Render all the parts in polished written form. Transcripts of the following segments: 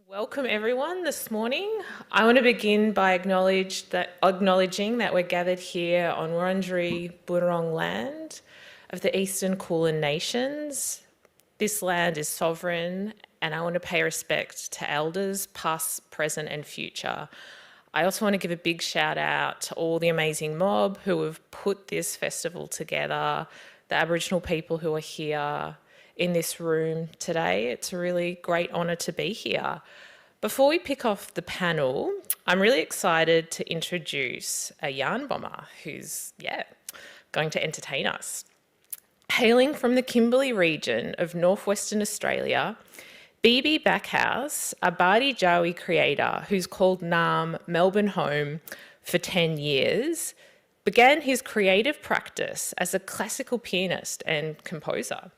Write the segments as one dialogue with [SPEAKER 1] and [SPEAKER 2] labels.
[SPEAKER 1] Welcome everyone this morning. I want to begin by acknowledging that we're gathered here on Wurundjeri Burrong land of the Eastern Kulin Nations. This land is sovereign and I want to pay respect to elders past, present and future. I also want to give a big shout out to all the amazing mob who have put this festival together, the Aboriginal people who are here in this room today. It's a really great honour to be here. Before we pick off the panel, I'm really excited to introduce a yarn bomber who's, going to entertain us. Hailing from the Kimberley region of northwestern Australia, Bebe Backhouse, a Bardi Jawi creator who's called Naarm Melbourne home for 10 years, began his creative practice as a classical pianist and composer.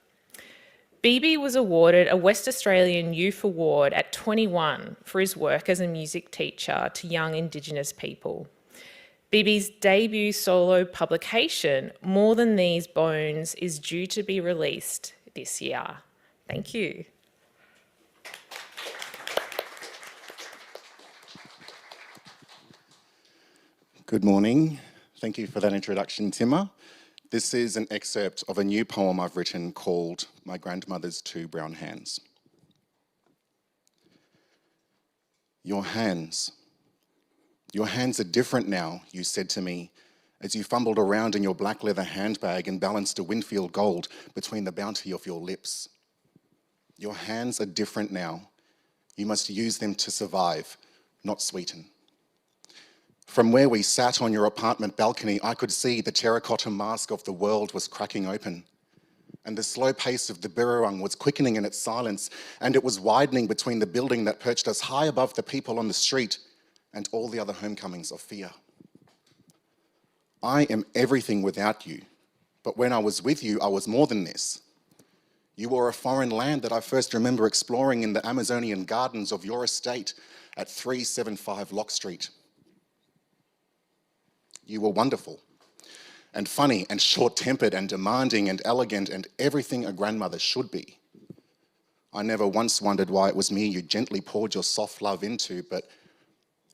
[SPEAKER 1] Bebe was awarded a West Australian Youth Award at 21 for his work as a music teacher to young Indigenous people. Bebe's debut solo publication, More Than These Bones, is due to be released this year. Thank you.
[SPEAKER 2] Good morning. Thank you for that introduction, Timmer. This is an excerpt of a new poem I've written called My Grandmother's Two Brown Hands. Your hands are different now, you said to me, as you fumbled around in your black leather handbag and balanced a Winfield Gold between the bounty of your lips. Your hands are different now. You must use them to survive, not sweeten. From where we sat on your apartment balcony, I could see the terracotta mask of the world was cracking open. And the slow pace of the Birrarung was quickening in its silence, and it was widening between the building that perched us high above the people on the street and all the other homecomings of fear. I am everything without you, but when I was with you, I was more than this. You were a foreign land that I first remember exploring in the Amazonian gardens of your estate at 375 Lock Street. You were wonderful and funny and short-tempered and demanding and elegant and everything a grandmother should be. I never once wondered why it was me you gently poured your soft love into, but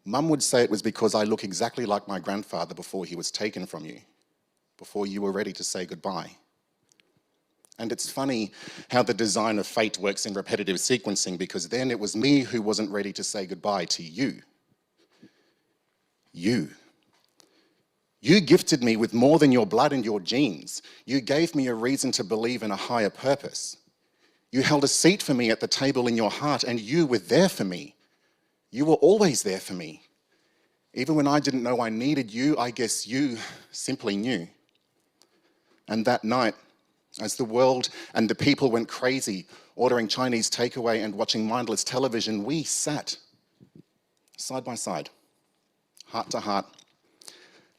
[SPEAKER 2] Mum would say it was because I look exactly like my grandfather before he was taken from you, before you were ready to say goodbye. And it's funny how the design of fate works in repetitive sequencing, because then it was me who wasn't ready to say goodbye to you. You gifted me with more than your blood and your genes. You gave me a reason to believe in a higher purpose. You held a seat for me at the table in your heart, and you were there for me. You were always there for me. Even when I didn't know I needed you, I guess you simply knew. And that night, as the world and the people went crazy, ordering Chinese takeaway and watching mindless television, we sat side by side, heart to heart,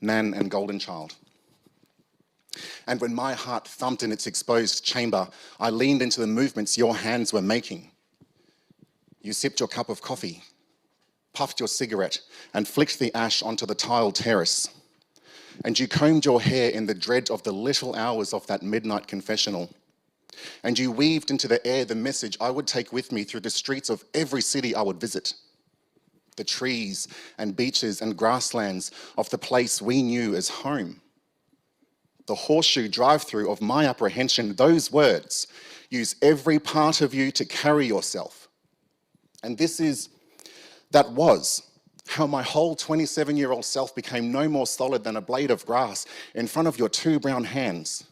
[SPEAKER 2] Nan and Golden Child. And when my heart thumped in its exposed chamber, I leaned into the movements your hands were making. You sipped your cup of coffee, puffed your cigarette, and flicked the ash onto the tiled terrace. And you combed your hair in the dread of the little hours of that midnight confessional. And you weaved into the air the message I would take with me through the streets of every city I would visit. The trees and beaches and grasslands of the place we knew as home. The horseshoe drive-through of my apprehension, those words use every part of you to carry yourself. And that was how my whole 27-year-old self became no more solid than a blade of grass in front of your two brown hands.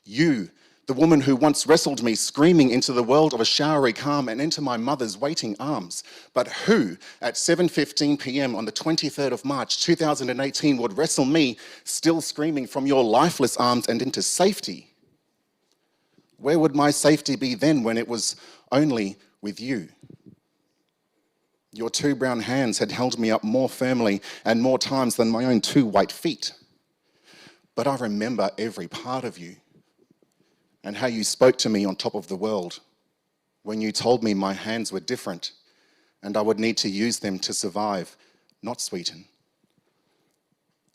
[SPEAKER 2] You, the woman who once wrestled me screaming into the world of a showery calm and into my mother's waiting arms, but who, at 7:15 p.m. on the 23rd of March 2018, would wrestle me, still screaming, from your lifeless arms and into safety. Where would my safety be then when it was only with you? Your two brown hands had held me up more firmly and more times than my own two white feet. But I remember every part of you. And how you spoke to me on top of the world when you told me my hands were different and I would need to use them to survive, not sweeten.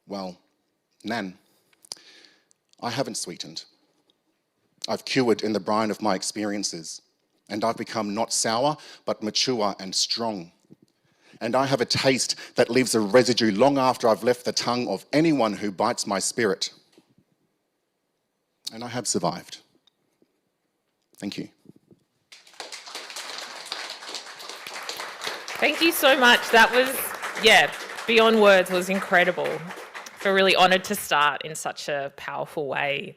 [SPEAKER 2] Well, Nan, I haven't sweetened. I've cured in the brine of my experiences. And I've become not sour, but mature and strong. And I have a taste that leaves a residue long after I've left the tongue of anyone who bites my spirit. And I have survived. Thank you.
[SPEAKER 1] Thank you so much. That was, beyond words, was incredible. I feel really honoured to start in such a powerful way.